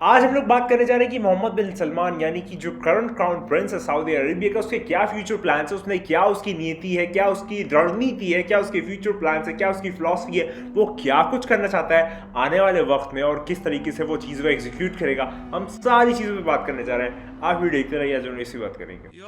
आज हम लोग बात करने जा रहे हैं कि मोहम्मद बिन सलमान यानी कि जो करंट क्राउन प्रिंस है सऊदी अरेबिया का, उसके क्या फ्यूचर प्लान्स है, उसने क्या उसकी नीति है, क्या उसकी रणनीति है, क्या उसके फ्यूचर प्लान्स है, क्या उसकी फिलॉसफी है, वो क्या कुछ करना चाहता है आने वाले वक्त में और किस तरीके से वो चीज़ वो एग्जीक्यूट करेगा। हम सारी चीज़ों पर बात करने जा रहे हैं। आप वीडियो देखते रहिए, जो इसी बात करेंगे।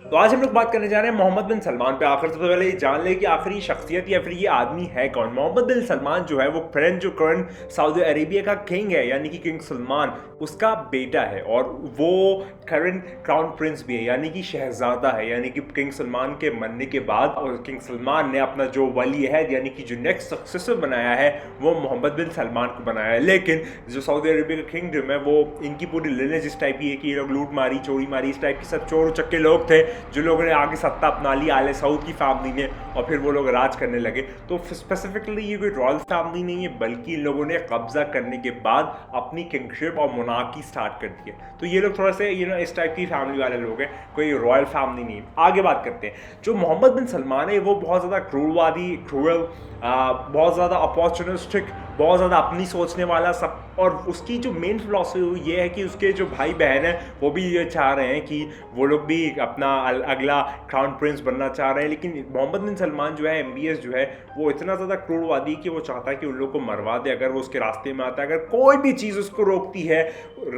तो आज हम लोग बात करने जा रहे हैं मोहम्मद बिन सलमान पे। आखिर सबसे पहले ये जान ले कि आखिर ये शख्सियत या फिर ये आदमी है कौन। मोहम्मद बिन सलमान जो है वो जो करंट सऊदी अरेबिया का किंग है, यानी कि किंग सलमान उसका बेटा है और वो करंट क्राउन प्रिंस भी है, यानी कि शहजादा है। यानी कि किंग सलमान के मरने के बाद और किंग सलमान ने अपना जो वली है यानी कि जो नेक्स्ट सक्सेसर बनाया है वो मोहम्मद बिन सलमान को बनाया है। लेकिन जो सऊदी अरेबिया का किंगडम है वो इनकी पूरी लिनेज इस टाइप की है कि ये लोग लूट मारी चोरी मारी इस टाइप के सब चोर चक्के लोग थे जो लोगों ने आगे सत्ता अपना ली आले सऊद की फैमिली ने और फिर वो लोग राज करने लगे। तो स्पेसिफिकली ये कोई रॉयल फैमिली नहीं है, बल्कि इन लोगों ने कब्जा करने के बाद अपनी किंगशिप और मोनार्की स्टार्ट कर दी है। तो ये लोग थोड़ा से इस टाइप की फैमिली वाले लोग हैं, कोई रॉयल फैमिली नहीं है। आगे बात करते हैं। जो मोहम्मद बिन सलमान है वो बहुत ज़्यादा क्रूरवादी, क्रूअल, बहुत ज़्यादा अपॉर्चुनिस्टिक, बहुत ज़्यादा अपनी सोचने वाला सब। और उसकी जो मेन फिलॉसफी ये है कि उसके जो भाई बहन हैं वो भी ये चाह रहे हैं कि वो लोग भी अपना अगला क्राउन प्रिंस बनना चाह रहे हैं। लेकिन मोहम्मद बिन सलमान जो है MBS जो है वो इतना ज़्यादा क्रूरवादी कि वो चाहता है कि उन लोग को मरवा दे अगर वो उसके रास्ते में आता है। अगर कोई भी चीज़ उसको रोकती है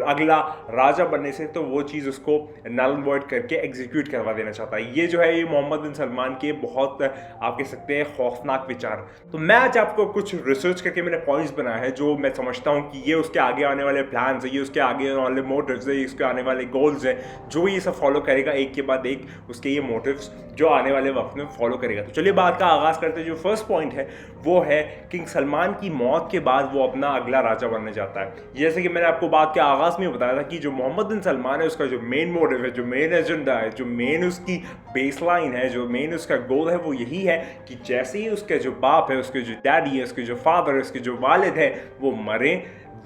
अगला राजा बनने से तो वो चीज़ उसको नल वॉइड करके एग्जीक्यूट करवा देना चाहता है। ये जो है ये मोहम्मद बिन सलमान के बहुत आप कह सकते हैं खौफनाक विचार। तो मैं आज आपको कुछ रिसर्च करके मैंने पॉइंट्स बनाए हैं जो मैं समझता हूँ कि ये उसके आगे आने वाले प्लान्स है, ये उसके आगे आने वाले मोटिव्स है, ये उसके आने वाले गोल्स हैं, जो ये सब फॉलो करेगा एक के बाद एक उसके ये मोटिव्स जो आने वाले वक्त में फॉलो करेगा। तो चलिए बात का आगाज़ करते हैं। जो फर्स्ट पॉइंट है वो है किंग सलमान की मौत के बाद वो अपना अगला राजा बनने जाता है। जैसे कि मैंने आपको बात के आगाज़ में बताया था कि जो मोहम्मद बिन सलमान है उसका जो मेन मोटिव है, जो मेन एजेंडा है, जो मेन उसकी बेसलाइन है, जो मेन उसका गोल है वो यही है कि जैसे ही उसके जो बाप है, उसके जो डैडी है, उसके जो फादर है, उसके जो वालिद है वो मरे,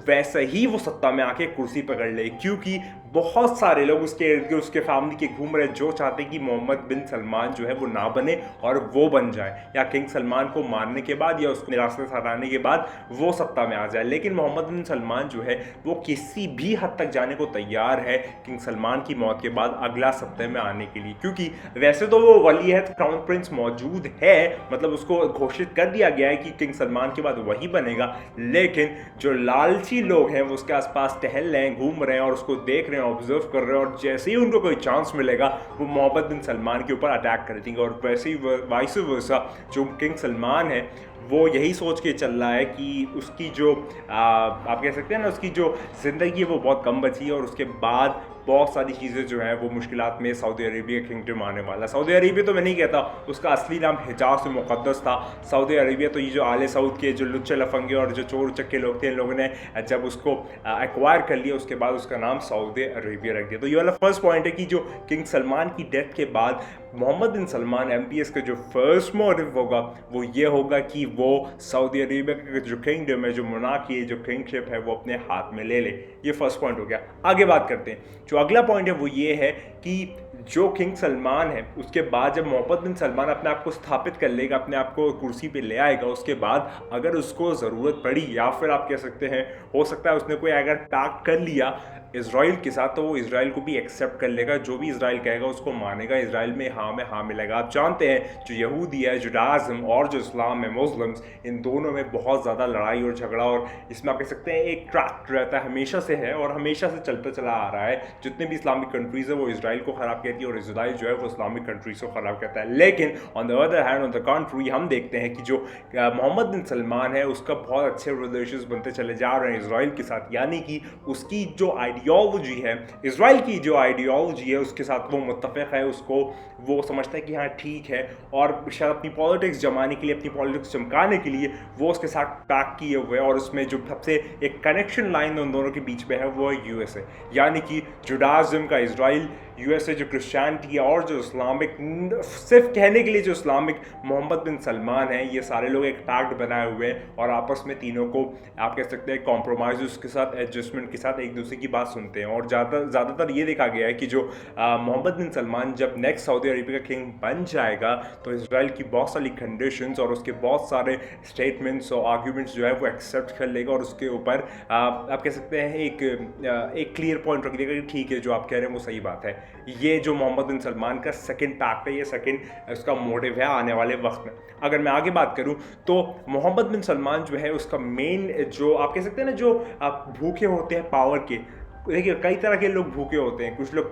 वैसे ही वो सत्ता में आके कुर्सी पकड़ ले। क्योंकि बहुत सारे लोग उसके इर्द गिर्द उसके फैमिली के घूम रहे जो चाहते हैं कि मोहम्मद बिन सलमान जो है वो ना बने और वो बन जाए, या किंग सलमान को मारने के बाद या उसके रास्ते से हटाने के बाद वो सत्ता में आ जाए। लेकिन मोहम्मद बिन सलमान जो है वो किसी भी हद तक जाने को तैयार है किंग सलमान की मौत के बाद अगला सत्ते में आने के लिए। क्योंकि वैसे तो वो वली है, क्राउन प्रिंस मौजूद है, मतलब उसको घोषित कर दिया गया है कि किंग सलमान के बाद वही बनेगा। लेकिन जो लालची लोग हैं वो उसके आसपास टहल रहे हैं, घूम रहे हैं और उसको देख रहे हैं, ऑब्जर्व कर रहे हैं, और जैसे ही उनको कोई चांस मिलेगा वो मोहम्मद बिन सलमान के ऊपर अटैक कर देंगे। और वैसे ही वाइस वर्सा जो किंग सलमान है वो यही सोच के चल रहा है कि उसकी जो आप कह सकते हैं ना, उसकी जो ज़िंदगी है वो बहुत कम बची है और उसके बाद बहुत सारी चीज़ें जो हैं वो मुश्किलात में सऊदी अरेबिया किंगडम आने वाला। सऊदी अरेबिया तो मैं नहीं कहता, उसका असली नाम हिजाज़ मुक़द्दस था। सऊदी अरेबिया तो ये जो आले सऊद के जो लुच्चे लफंगे और जो चोर चक्के लोग थे, इन लोगों ने जब उसको एक्वायर कर लिया उसके बाद उसका नाम सऊदी अरेबिया रख दिया। तो ये वाला फर्स्ट पॉइंट है कि जो किंग सलमान की डेथ के बाद मोहम्मद बिन सलमान MBS का जो फर्स्ट मोटिव होगा वो ये होगा कि वो सऊदी अरेबिया का जो किंगडम है, जो मोनार्की है, जो किंगशिप है वो अपने हाथ में ले ले। ये फर्स्ट पॉइंट हो गया। आगे बात करते हैं। जो अगला पॉइंट है वो ये है कि जो किंग सलमान है उसके बाद जब मोहम्मद बिन सलमान अपने आप को स्थापित कर लेगा, अपने आप को कुर्सी पे ले आएगा, उसके बाद अगर उसको ज़रूरत पड़ी या फिर आप कह सकते हैं हो सकता है उसने कोई अगर पैक्ट कर लिया इज़राइल के साथ तो वो इज़राइल को भी एक्सेप्ट कर लेगा। जो भी इज़राइल कहेगा उसको मानेगा, इज़राइल में हाँ मिलेगा। आप जानते हैं जो यहूदी है, जुडाइज़्म और जो इस्लाम है, मुस्लिम्स, इन दोनों में बहुत ज़्यादा लड़ाई और झगड़ा, और इसमें आप कह सकते हैं एक ट्रैक्ट रहता है, हमेशा से है और हमेशा से चलता चला आ रहा है। जितने भी इस्लामिक कंट्रीज़ है वो इज़राइल को ख़राब कहती है और इज़राइल जो है वो इस्लामिक कंट्रीज़ को ख़राब कहता है। लेकिन on the other hand, on the country, हम देखते हैं कि जो मोहम्मद बिन सलमान है उसका बहुत अच्छे रिलेशंस बनते चले जा रहे हैं इज़राइल के साथ। यानी कि उसकी जो आइडियोलॉजी है, इज़राइल की जो आइडियोलॉजी है उसके साथ वो मुत्तफ़िक़ है, उसको वो समझता है कि हाँ ठीक है, और शायद अपनी पॉलिटिक्स जमाने के लिए, अपनी पॉलिटिक्स चमकाने के लिए वो उसके साथ पैक किए हुए हैं। और उसमें जो सबसे एक कनेक्शन लाइन उन दोनों के बीच में है वो है USA। यानी कि जुडाइज़्म का इज़राइल यूएसए जो क्रिश्चियनिटी है और जो इस्लामिक, सिर्फ कहने के लिए जो इस्लामिक मोहम्मद बिन सलमान है, ये सारे लोग एक पैक्ट बनाए हुए हैं और आपस में तीनों को आप कह सकते हैं कॉम्प्रोमाइज़ के साथ, एडजस्टमेंट के साथ एक दूसरे की बात सुनते हैं। और ज़्यादातर ये देखा गया है कि जो मोहम्मद बिन सलमान जब नेक्स्ट सऊदी अरेबिया का किंग बन जाएगा तो इसराइल की बहुत सारी कंडीशंस और उसके बहुत सारे स्टेटमेंट्स और आर्ग्यूमेंट्स जो है वो एक्सेप्ट कर लेगा और उसके ऊपर आप कह सकते हैं एक क्लियर पॉइंट रख देगा कि ठीक है, जो आप कह रहे हैं वो सही बात है। ये जो मोहम्मद बिन सलमान का सेकंड पैक्ट है, ये सेकंड उसका मोटिव है आने वाले वक्त में। अगर मैं आगे बात करूं तो मोहम्मद बिन सलमान जो है उसका मेन, जो आप कह सकते हैं ना, जो आप भूखे होते हैं पावर के, देखिए कई तरह के लोग भूखे होते हैं। कुछ लोग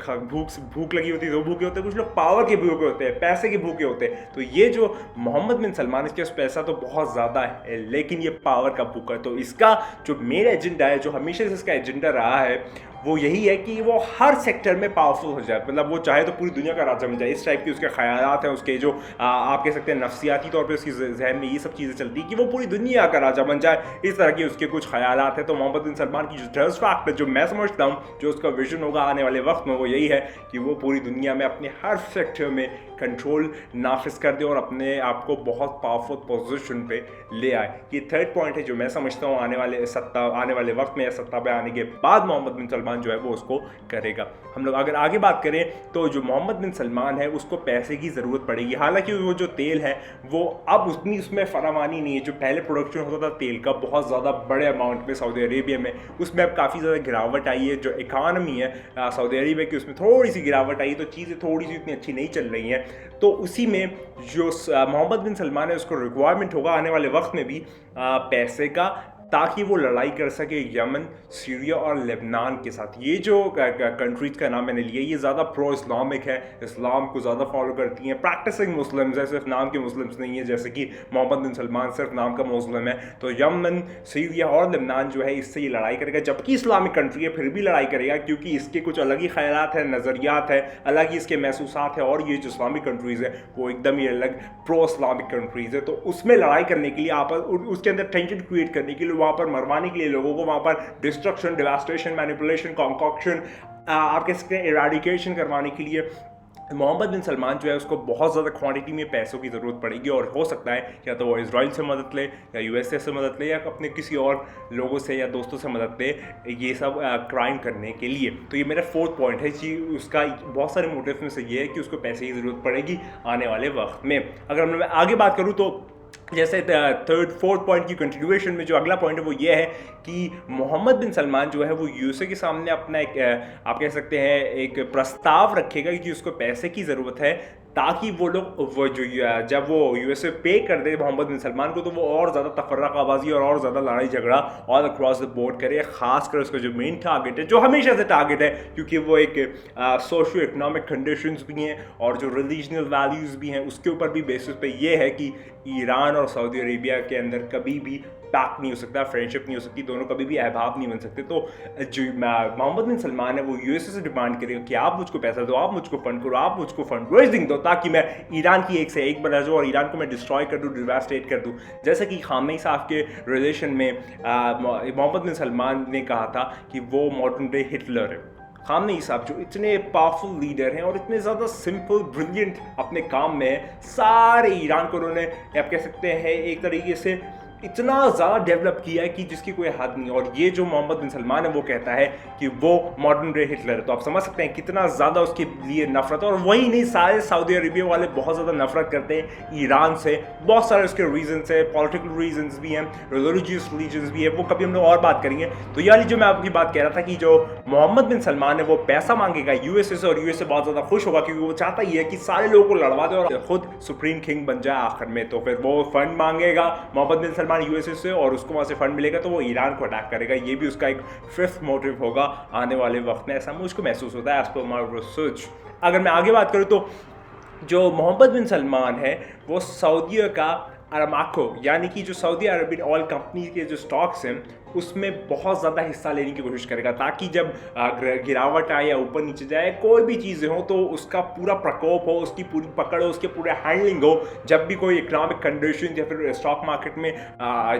भूख लगी होती है तो भूखे होते हैं, कुछ लोग पावर के भूखे होते हैं, पैसे के भूखे होते हैं। तो ये जो मोहम्मद बिन सलमान, इसके पास पैसा तो बहुत ज़्यादा है लेकिन ये पावर का भूखा है। तो इसका जो मेन एजेंडा है, जो हमेशा से इसका एजेंडा रहा है, वो यही है कि वो हर सेक्टर में पावरफुल हो जाए। मतलब वो चाहे तो पूरी दुनिया का राजा बन जाए। इस टाइप की उसके ख्यालात हैं, उसके जो आप कह सकते हैं नफ्सियाती तौर पे उसकी जहन में ये सब चीज़ें चलती है कि वो पूरी दुनिया का राजा बन जाए। इस तरह के उसके कुछ ख्यालात हैं। तो मोहम्मद बिन सलमान की जो थर्ड फैक्ट है, जो मैं समझता हूँ जो उसका विजन होगा आने वाले वक्त में, वो यही है कि वो पूरी दुनिया में अपने हर सेक्टर में कंट्रोल नाफिज कर दे और अपने आप को बहुत पावरफुल पोजीशन पे ले आए। ये थर्ड पॉइंट है जो मैं समझता हूँ आने वाले वक्त में या सत्ता पे आने के बाद मोहम्मद बिन सलमान जो है वो उसको करेगा। हम लोग अगर आगे बात करें तो जो मोहम्मद बिन सलमान है उसको पैसे की ज़रूरत पड़ेगी। हालांकि वो जो तेल है वो अब उतनी उसमें फरावानी नहीं है। जो पहले प्रोडक्शन होता था तेल का बहुत ज़्यादा बड़े अमाउंट में सऊदी अरेबिया में, उसमें अब काफ़ी ज़्यादा गिरावट आई है। जो इकानमी है सऊदी अरेबिया की, उसमें थोड़ी सी गिरावट आई, तो चीज़ें थोड़ी सी इतनी अच्छी नहीं चल रही हैं। तो उसी में जो मोहम्मद बिन सलमान है उसको रिक्वायरमेंट होगा आने वाले वक्त में भी पैसे का, ताकि वो लड़ाई कर सके यमन, सीरिया और लेबनान के साथ। ये जो कंट्रीज़ का नाम मैंने लिया, ये ज़्यादा प्रो इस्लामिक है, इस्लाम को ज़्यादा फॉलो करती हैं, प्रैक्टिसिंग मुस्लिम्स है, सिर्फ नाम के मुस्लिम्स नहीं है जैसे कि मोहम्मद बिन सलमान सिर्फ नाम का मुस्लिम है। तो यमन, सीरिया और लेबनान जो है इससे ये लड़ाई करेगा, जबकि इस्लामिक कंट्री है फिर भी लड़ाई करेगा क्योंकि इसके कुछ अलग ही ख्यालात हैं, नज़रियात है, अलग ही इसके महसूसात है। और ये जो इस्लामिक कंट्रीज़ है वो एकदम ही अलग प्रो इस्लामिक कंट्रीज़ है। तो उसमें लड़ाई करने के लिए आप उसके अंदर टेंशन क्रिएट करने के लिए, वहाँ पर मरवाने के लिए लोगों को, वहाँ पर डिस्ट्रक्शन, डिवास्टेशन, मैनिपुलेशन, कॉन्कॉक्शन, आप कह सकते हैं इराडिकेशन करवाने के लिए मोहम्मद बिन सलमान जो है उसको बहुत ज़्यादा क्वांटिटी में पैसों की ज़रूरत पड़ेगी। और हो सकता है या तो वो इजराइल से मदद ले या यूएसए से मदद ले या अपने किसी और लोगों से या दोस्तों से मदद ले ये सब क्राइम करने के लिए। तो ये मेरा फोर्थ पॉइंट है कि उसका बहुत सारे मोटिव में से ये है कि उसको पैसे की ज़रूरत पड़ेगी आने वाले वक्त में। अगर मैं आगे बात करूँ तो जैसे थर्ड फोर्थ पॉइंट की कंटिन्यूएशन में जो अगला पॉइंट है वो ये है कि मोहम्मद बिन सलमान जो है वो यूएसए के सामने अपना एक आप कह सकते हैं एक प्रस्ताव रखेगा कि उसको पैसे की ज़रूरत है, ताकि वो लोग जब वो यूएसए पे कर दे मोहम्मद बिन सलमान को तो वो और ज़्यादा तफर्रक़ाबाज़ी और ज़्यादा लड़ाई झगड़ा ऑल अक्रॉस द बोर्ड करे। ख़ासकर उसका जो मेन टारगेट है, जो हमेशा से टारगेट है, क्योंकि वो एक सोशियो इकनॉमिक कंडीशंस भी हैं और जो रिलीजनल वैल्यूज़ भी हैं उसके ऊपर भी बेसिस पे ये है कि ईरान और सऊदी अरेबिया के अंदर कभी भी पैक्ट नहीं हो सकता, फ्रेंडशिप नहीं हो सकती, दोनों कभी भी अहबाब नहीं बन सकते। तो जो मोहम्मद बिन सलमान है वो यूएसए से डिमांड करेगा कि आप मुझको पैसा दो, आप मुझको फंड करो, आप मुझको फंड रेजिंग दो, ताकि मैं ईरान की एक से एक बना जाऊँ और ईरान को मैं डिस्ट्रॉय कर दूँ, डिवास्टेट कर दूँ। जैसे कि खामेनी साहब के रिलेशन में मोहम्मद बिन सलमान ने कहा था कि वो मॉडर्न डे हिटलर है। खामेनी साहब जो इतने पावरफुल लीडर हैं और इतने ज़्यादा सिंपल ब्रिलियंट अपने काम में, सारे ईरान को उन्होंने आप कह सकते हैं एक तरीके से इतना ज़्यादा डेवलप किया है कि जिसकी कोई हद नहीं। और ये जो मोहम्मद बिन सलमान है वो कहता है कि वो मॉडर्न डे हिटलर है। तो आप समझ सकते हैं कितना ज़्यादा उसके लिए नफरत है। और वही नहीं, सारे सऊदी अरेबिया वाले बहुत ज़्यादा नफरत करते हैं ईरान से। बहुत सारे उसके रीजंस है, पॉलिटिकल रीजंस भी हैं, रिलीजियस रीजंस भी है, वो कभी हम लोग और बात करेंगे। तो यार जो मैं आपकी बात कह रहा था कि जो मोहम्मद बिन सलमान है वो पैसा मांगेगा यूएसए से, और यूएसए बहुत ज़्यादा खुश होगा क्योंकि वो चाहता ही है कि सारे लोगों को लड़वा दे और खुद सुप्रीम किंग बन जाए आखिर में। तो फिर वो फंड मांगेगा मोहम्मद बिन सलमान यूएसए से और उसको वहाँ से फंड मिलेगा तो वो ईरान को अटैक करेगा। ये भी उसका एक फिफ्थ मोटिव होगा आने वाले वक्त में, ऐसा मुझको महसूस होता है एज पर माय रिसर्च। अगर मैं आगे बात करूँ तो जो मोहम्मद बिन सलमान है वो सऊदी का अरामाको यानी कि जो सऊदी अरबियन ऑयल कंपनी के जो स्टॉक्स हैं उसमें बहुत ज़्यादा हिस्सा लेने की कोशिश करेगा, ताकि जब गिरावट आए या ऊपर नीचे जाए, कोई भी चीज़ें हो तो उसका पूरा प्रकोप हो, उसकी पूरी पकड़ हो, उसके पूरे हैंडलिंग हो। जब भी कोई इकोनॉमिक कंडीशन या फिर स्टॉक मार्केट में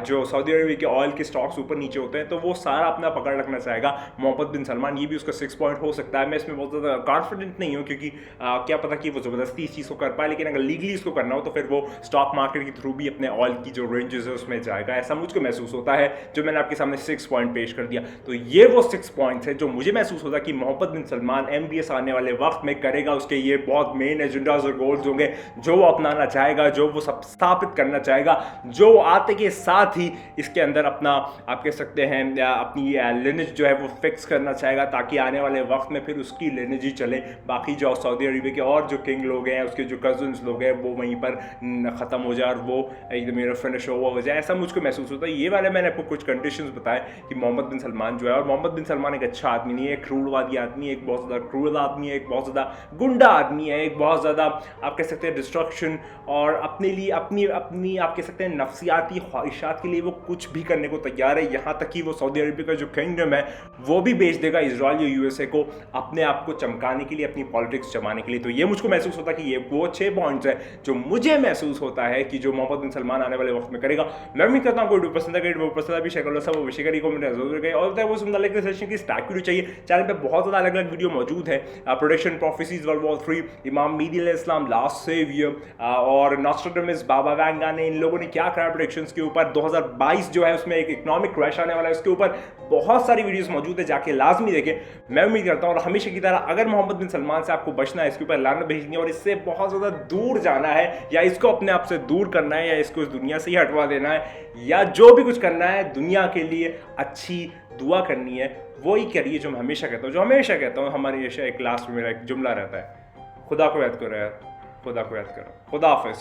जो सऊदी अरबिया के ऑयल के स्टॉक्स ऊपर नीचे होते हैं, तो वो सारा अपना पकड़ रखना चाहेगा मोहम्मद बिन सलमान। ये भी उसका 6 पॉइंट हो सकता है। मैं इसमें बहुत ज़्यादा कॉन्फिडेंट नहीं हूँ, क्योंकि क्या पता कि वो ज़बरदस्ती इस चीज़ को कर पाए, लेकिन अगर लीगली इसको करना हो तो फिर वो स्टॉक मार्केट के थ्रू भी अपने ऑयल की जो रेंजेस है उसमें जाएगा, ऐसा मुझको महसूस होता है, जो मैंने आपके सामने 6 पॉइंट पेश कर दिया। तो ये वो 6 पॉइंट्स है जो मुझे महसूस होता है कि मोहम्मद बिन सलमान MBS आने वाले वक्त में करेगा। उसके ये बहुत मेन एजेंडाज और गोल्स होंगे जो वो अपनाना चाहेगा, जो वो सब स्थापित करना चाहेगा, जो आते के साथ ही इसके अंदर अपना आप कह सकते हैं अपनी लिनेज जो है वो फिक्स करना चाहेगा, ताकि आने वाले वक्त में फिर उसकी लिनेज ही चले। बाकी जो सऊदी अरबिया के और जो किंग लोग हैं, उसके जो कजन्स लोग हैं, वो वहीं पर ख़त्म हो जाए और वो एकदम फिनिश हो जाए, ऐसा मुझको महसूस होता है। ये वाले मैंने आपको कुछ कंडीशंस बताए कि मोहम्मद बिन सलमान जो है, और मोहम्मद बिन सलमान एक अच्छा आदमी नहीं है, एक क्रूरवादी आदमी है, एक बहुत ज़्यादा क्रूर आदमी है, एक बहुत ज़्यादा गुंडा आदमी है, एक बहुत ज़्यादा आप कह सकते हैं डिस्ट्रक्शन और अपने लिए अपनी अपनी आप कह सकते हैं नफ्सियाती ख्वाहिशात के लिए वो कुछ भी करने को तैयार है। यहाँ तक कि वो सऊदी अरबिया का जो किंगडम है वो भी बेच देगा इजराइल या USA को, अपने आप को चमकाने के लिए, अपनी पॉलिटिक्स जमाने के लिए। तो ये मुझको महसूस होता है कि ये वो 6 पॉइंट्स है जो मुझे महसूस होता है कि जो मोहम्मद बिन सलमान आने वाले वक्त में करेगा। मैं उम्मीद करता हूँ कोई पसंद है, वो पसंद भी शेयर कर लो, सब वो विषय करी को मैंने जरूर गए। और वो सुंदर लगता है सेशन की स्टैक वीडियो चाहिए, चैनल पे बहुत ज़्यादा अलग अलग वीडियो मौजूद है। प्रोडिक्शन, प्रोफेसीज, वर्ल्ड वॉर 3, इमाम मेहदी अलैहिस्सलाम, लास्ट सेवियर और नॉस्ट्राडामस, बाबा वैंगा ने, इन लोगों ने क्या करा प्रोडिक्शंस के ऊपर। 2022 जो है उसमें एक इकोनॉमिक क्रैश आने वाला है, उसके ऊपर बहुत सारी वीडियोस मौजूद है, जाके लाजमी देखें। मैं उम्मीद करता हूँ, और हमेशा की तरह अगर मोहम्मद बिन सलमान से आपको बचना है, इसके ऊपर लानत भेजनी है और इससे बहुत ज़्यादा दूर जाना है, या इसको अपने आप से दूर करना है, या इसको इस दुनिया से ही हटवा देना है, या जो भी कुछ करना है दुनिया के लिए अच्छी दुआ करनी है, वही करिए जो मैं हमेशा कहता हूँ, हमारे एक क्लास में मेरा एक जुमला रहता है, खुदा को याद करो यार, खुदा को याद करो। खुदा हाफिज़।